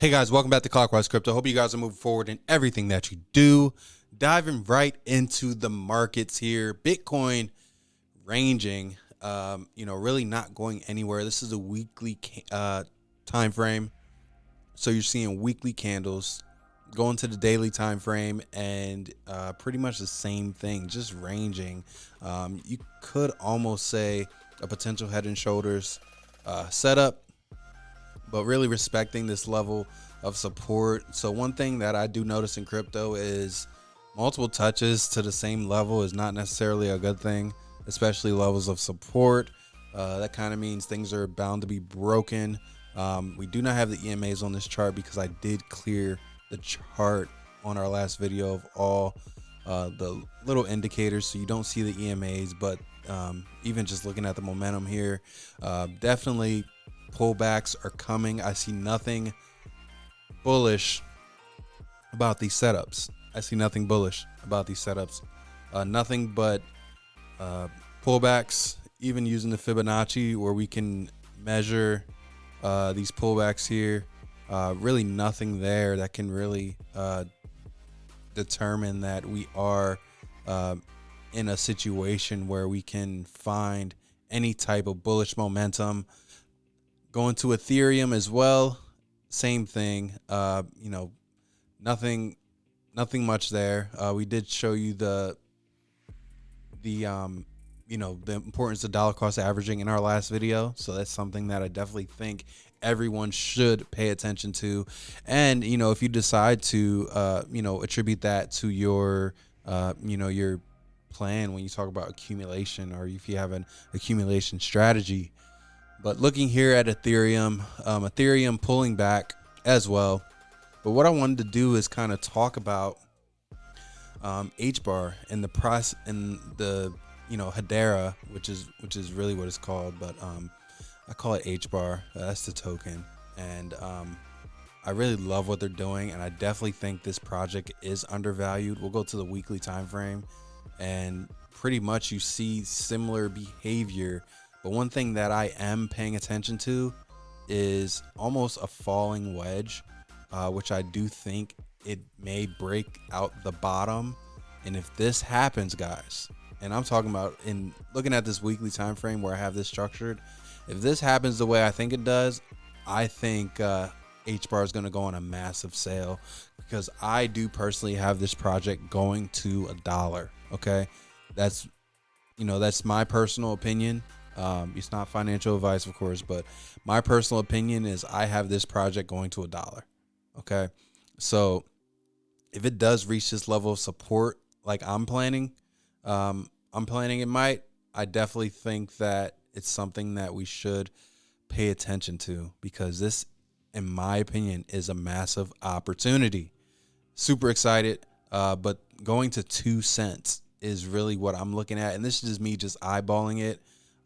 Hey guys, welcome back to Clockwise Crypto. Hope you guys are moving forward in everything that you do. Diving right into the markets here. Bitcoin ranging, really not going anywhere. This is a weekly time frame. So you're seeing weekly candles going to the daily time frame and pretty much the same thing, just ranging. You could almost say a potential head and shoulders setup, but really respecting this level of support. So one thing that I do notice in crypto is multiple touches to the same level is not necessarily a good thing, especially levels of support. That kind of means things are bound to be broken. We do not have the EMAs on this chart because I did clear the chart on our last video of all the little indicators, so you don't see the EMAs. But even just looking at the momentum here, definitely pullbacks are coming. I see nothing bullish about these setups. Nothing but pullbacks, even using the Fibonacci where we can measure these pullbacks here. Really nothing there that can really determine that we are in a situation where we can find any type of bullish momentum. Going to Ethereum as well, same thing. Nothing much there. We did show you the importance of dollar cost averaging in our last video, so that's something that I definitely think everyone should pay attention to. And if you decide to attribute that to your your plan when you talk about accumulation, or if you have an accumulation strategy. But looking here at Ethereum, Ethereum pulling back as well. But what I wanted to do is kind of talk about H-bar and the price and the Hedera, which is really what it's called, but I call it H-bar. That's the token, and I really love what they're doing, and I definitely think this project is undervalued. We'll go to the weekly time frame, and pretty much you see similar behavior. But one thing that I am paying attention to is almost a falling wedge, which I do think it may break out the bottom. And if this happens, guys, and I'm talking about in looking at this weekly time frame where I have this structured, if this happens the way I think it does, I think H-bar is going to go on a massive sale, because I do personally have this project going to $1. Okay, that's my personal opinion. It's not financial advice, of course, but my personal opinion is I have this project going to $1. Okay, so if it does reach this level of support, like I'm planning it might. I definitely think that it's something that we should pay attention to, because this, in my opinion, is a massive opportunity. Super excited, but going to 2 cents is really what I'm looking at, and this is just me just eyeballing it.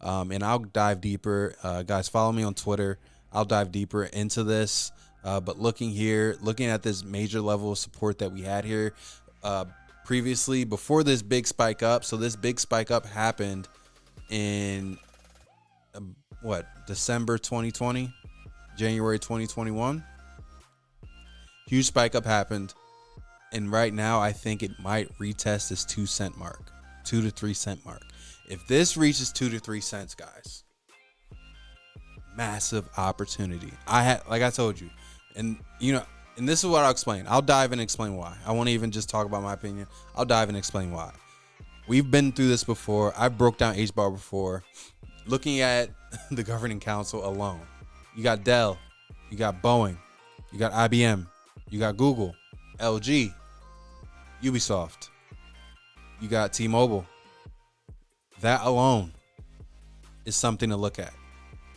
And I'll dive deeper. Guys, follow me on Twitter. I'll dive deeper into this. But looking at this major level of support that we had here previously, before this big spike up. So this big spike up happened in December 2020, January 2021. Huge spike up happened. And right now, I think it might retest this 2 cent mark, 2 to 3 cent mark. If this reaches 2 to 3 cents, guys, massive opportunity. Like I told you, and this is what I'll explain. I'll dive and explain why. I won't even just talk about my opinion. I'll dive and explain why. We've been through this before. I broke down H-bar before. Looking at the governing council alone, you got Dell, you got Boeing, you got IBM, you got Google, LG, Ubisoft, you got T-Mobile. That alone is something to look at.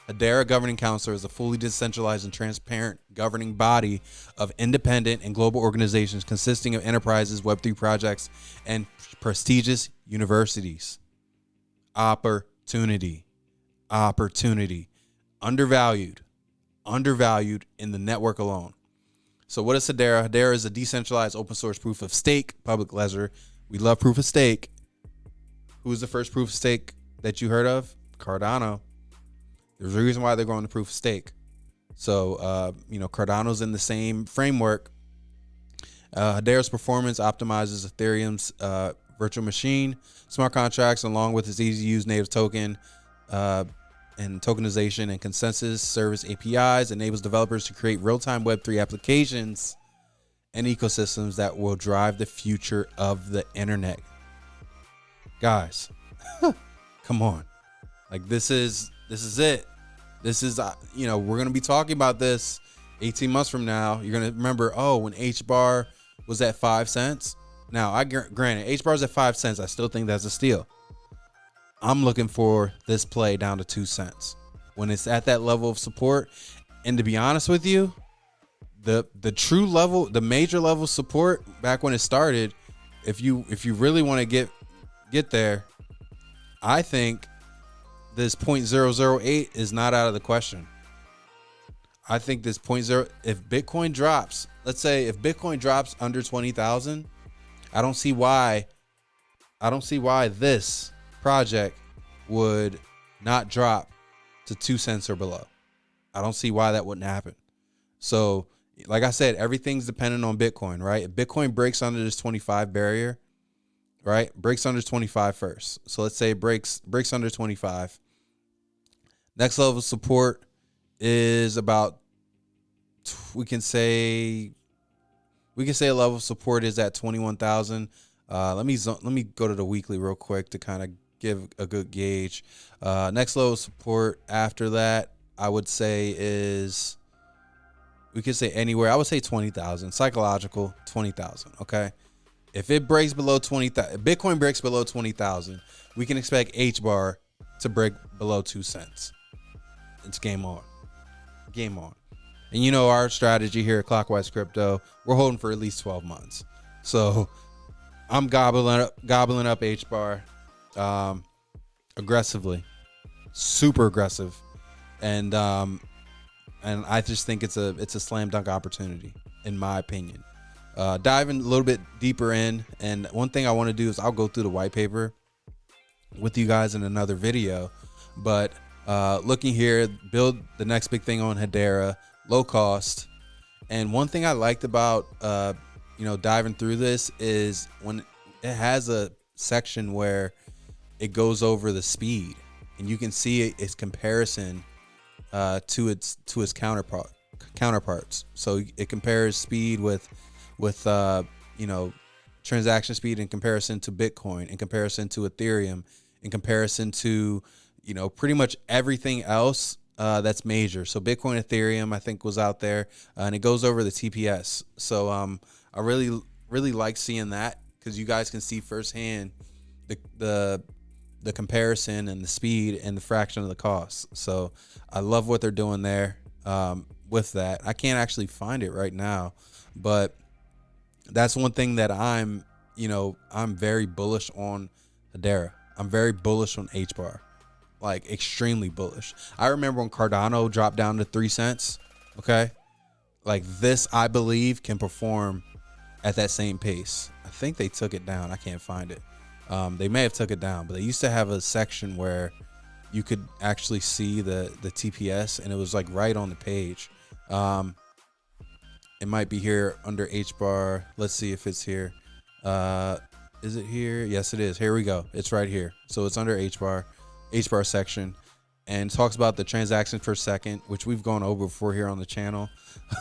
Hedera Governing Council is a fully decentralized and transparent governing body of independent and global organizations consisting of enterprises, Web3 projects, and prestigious universities. Opportunity. Undervalued in the network alone. So what is Hedera? Hedera is a decentralized open source proof of stake public ledger. We love proof of stake. Who was the first proof of stake that you heard of? Cardano. There's a reason why they're going to proof of stake. So, Cardano's in the same framework. Hedera's performance optimizes Ethereum's virtual machine smart contracts along with its easy to use native token and tokenization and consensus service APIs, enables developers to create real-time Web3 applications and ecosystems that will drive the future of the internet. Guys, come on. Like, this is it. This is, we're going to be talking about this 18 months from now. You're going to remember, when H bar was at 5 cents. Now, granted, H bar's at 5 cents. I still think that's a steal. I'm looking for this play down to 2 cents when it's at that level of support. And to be honest with you, the true level, the major level of support back when it started, if you really want to get there, I think this 0.008 is not out of the question. I think this if Bitcoin drops, let's say if Bitcoin drops under 20,000, I don't see why this project would not drop to 2 cents or below. I don't see why that wouldn't happen. So, like I said, everything's dependent on Bitcoin, right? If Bitcoin breaks under this 25 barrier, right? Breaks under 25 first. So let's say it breaks under 25. Next level of support is about, we can say a level of support is at 21,000. Let me go to the weekly real quick to kind of give a good gauge. Next level of support after that, I would say is, we could say anywhere. I would say 20,000. Psychological 20,000. Okay. If it breaks below 20,000, Bitcoin breaks below 20,000, we can expect H bar to break below 2 cents. It's game on. Game on. And our strategy here at Clockwise Crypto, we're holding for at least 12 months. So I'm gobbling up H bar aggressively, super aggressive. And I just think it's a slam dunk opportunity, in my opinion. Diving a little bit deeper in, and one thing I want to do is I'll go through the white paper with you guys in another video. But looking here, build the next big thing on Hedera, low cost. And one thing I liked about diving through this is when it has a section where it goes over the speed, and you can see its comparison to its counterparts. So it compares speed with transaction speed in comparison to Bitcoin, in comparison to Ethereum, in comparison to pretty much everything else that's major. So Bitcoin, Ethereum, I think was out there, and it goes over the TPS. So I really like seeing that, because you guys can see firsthand the comparison and the speed and the fraction of the cost. So I love what they're doing there with that. I can't actually find it right now, but that's one thing that I'm very bullish on Hedera. I'm very bullish on H bar, like extremely bullish. I remember when Cardano dropped down to 3 cents. Okay. Like this, I believe, can perform at that same pace. I think they took it down. I can't find it. They may have took it down, but they used to have a section where you could actually see the TPS, and it was like right on the page. It might be here under H bar. Let's see if it's here. Is it here? Yes, it is. Here we go. It's right here. So it's under H bar section, and talks about the transactions per second, which we've gone over before here on the channel.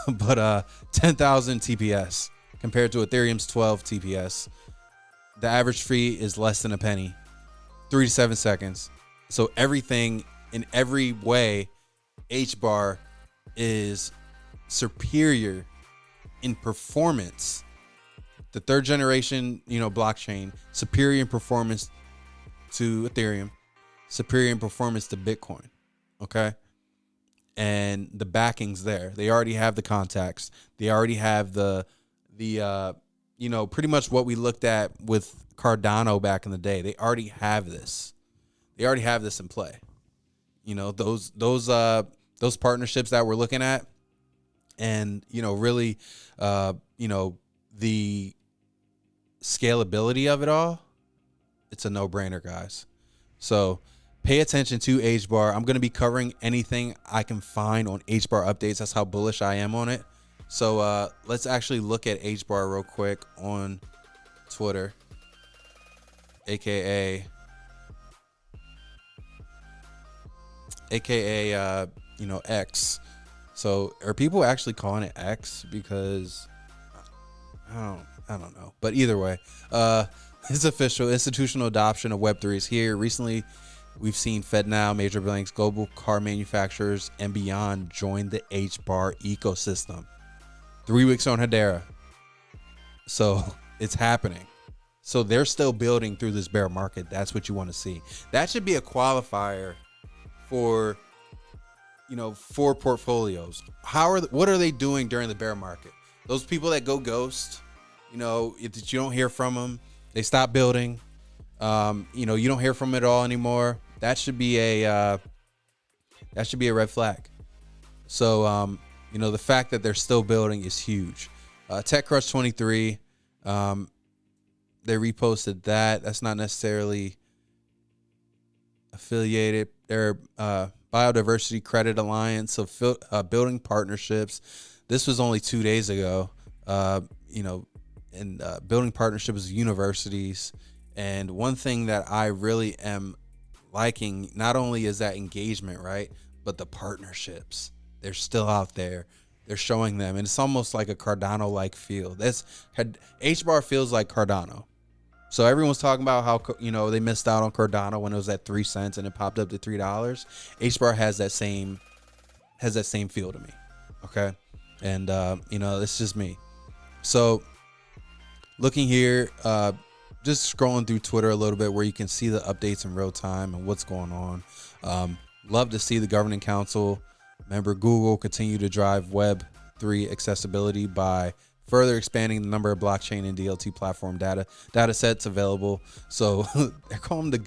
But 10,000 TPS compared to Ethereum's 12 TPS. The average fee is less than a penny, 3 to 7 seconds. So everything in every way, H bar is superior in performance. The third generation, blockchain, superior in performance to Ethereum, superior in performance to Bitcoin. Okay. And the backing's there. They already have the contacts. They already have the pretty much what we looked at with Cardano back in the day. They already have this. They already have this in play. Those partnerships that we're looking at, and really the scalability of it all, it's a no-brainer, guys. So Pay attention to HBAR. I'm going to be covering anything I can find on HBAR updates. That's how bullish I am on it. So let's actually look at HBAR real quick on Twitter, aka X. So are people actually calling it X? Because I don't know. But either way, it's official. Institutional adoption of Web3 is here. Recently, we've seen FedNow, major banks, global car manufacturers, and beyond join the HBAR ecosystem. 3 weeks on Hedera. So it's happening. So they're still building through this bear market. That's what you want to see. That should be a qualifier for, for portfolios. What are they doing during the bear market? Those people that go ghost, if you don't hear from them, they stop building. You don't hear from it all anymore. That should be a red flag. So the fact that they're still building is huge. TechCrunch 23, they reposted that. That's not necessarily affiliated. They're Biodiversity Credit Alliance of building partnerships. This was only 2 days ago. And building partnerships with universities. And one thing that I really am liking, not only is that engagement, right, but the partnerships. They're still out there. They're showing them. And it's almost like a Cardano-like feel. HBAR feels like Cardano. So everyone's talking about how, they missed out on Cardano when it was at 3 cents and it popped up to $3. HBAR has that same feel to me. Okay. And, it's just me. So looking here, just scrolling through Twitter a little bit where you can see the updates in real time and what's going on. Love to see the governing council member Google continue to drive Web3 accessibility by further expanding the number of blockchain and DLT platform data sets available. So they're calling the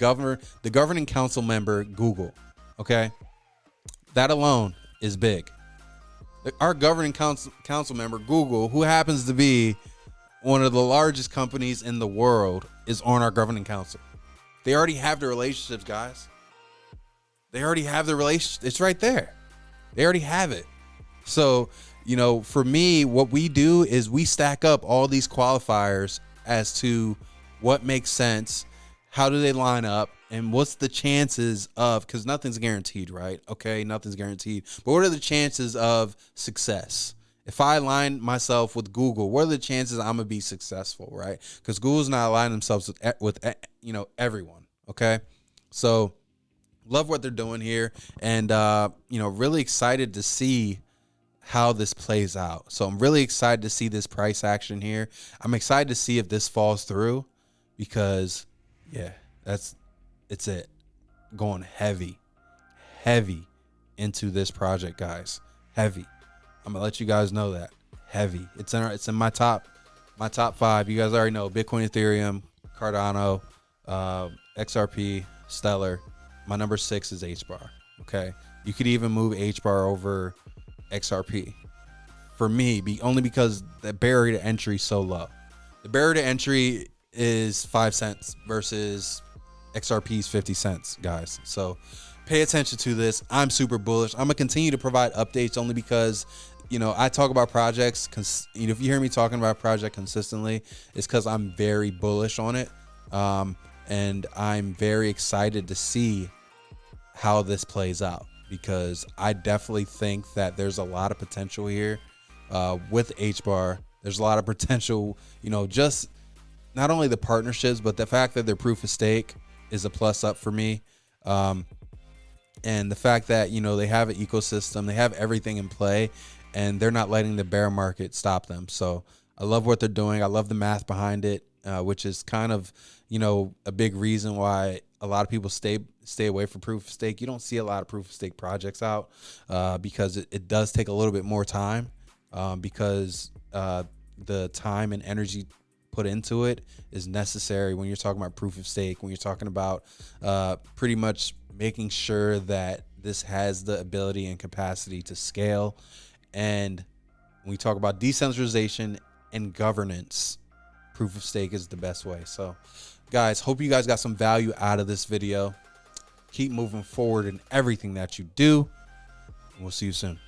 governing council member Google. Okay. That alone is big. Our governing council member Google, who happens to be one of the largest companies in the world, is on our governing council. They already have the relationships, guys. They already have the relationship. It's right there. They already have it. So, for me, what we do is we stack up all these qualifiers as to what makes sense, how do they line up, and what's the chances of, because nothing's guaranteed, right? Okay, nothing's guaranteed. But what are the chances of success? If I align myself with Google, what are the chances I'm going to be successful, right? Because Google's not aligning themselves with everyone, okay? So love what they're doing here, and, really excited to see how this plays out. So I'm really excited to see this price action here. I'm excited to see if this falls through because, yeah, it's it. Going heavy into this project, guys. Heavy. I'm gonna let you guys know that. Heavy. It's in my top 5. You guys already know Bitcoin, Ethereum, Cardano, XRP, Stellar. My number 6 is HBAR. Okay. You could even move HBAR over XRP. For me, only because the barrier to entry is so low. The barrier to entry is 5 cents versus XRP's 50 cents, guys. So pay attention to this. I'm super bullish. I'm gonna continue to provide updates only because I talk about projects. If you hear me talking about a project consistently, it's because I'm very bullish on it, and I'm very excited to see how this plays out because I definitely think that there's a lot of potential here with HBAR. There's a lot of potential. Just not only the partnerships, but the fact that they're proof of stake is a plus up for me. And the fact that, they have an ecosystem, they have everything in play, and they're not letting the bear market stop them. So I love what they're doing. I love the math behind it, which is kind of, a big reason why a lot of people stay away from proof of stake. You don't see a lot of proof of stake projects out because it does take a little bit more time because the time and energy put into it is necessary when you're talking about proof of stake, when you're talking about pretty much making sure that this has the ability and capacity to scale. And when we talk about decentralization and governance, proof of stake is the best way. So guys, hope you guys got some value out of this video. Keep moving forward in everything that you do. And we'll see you soon.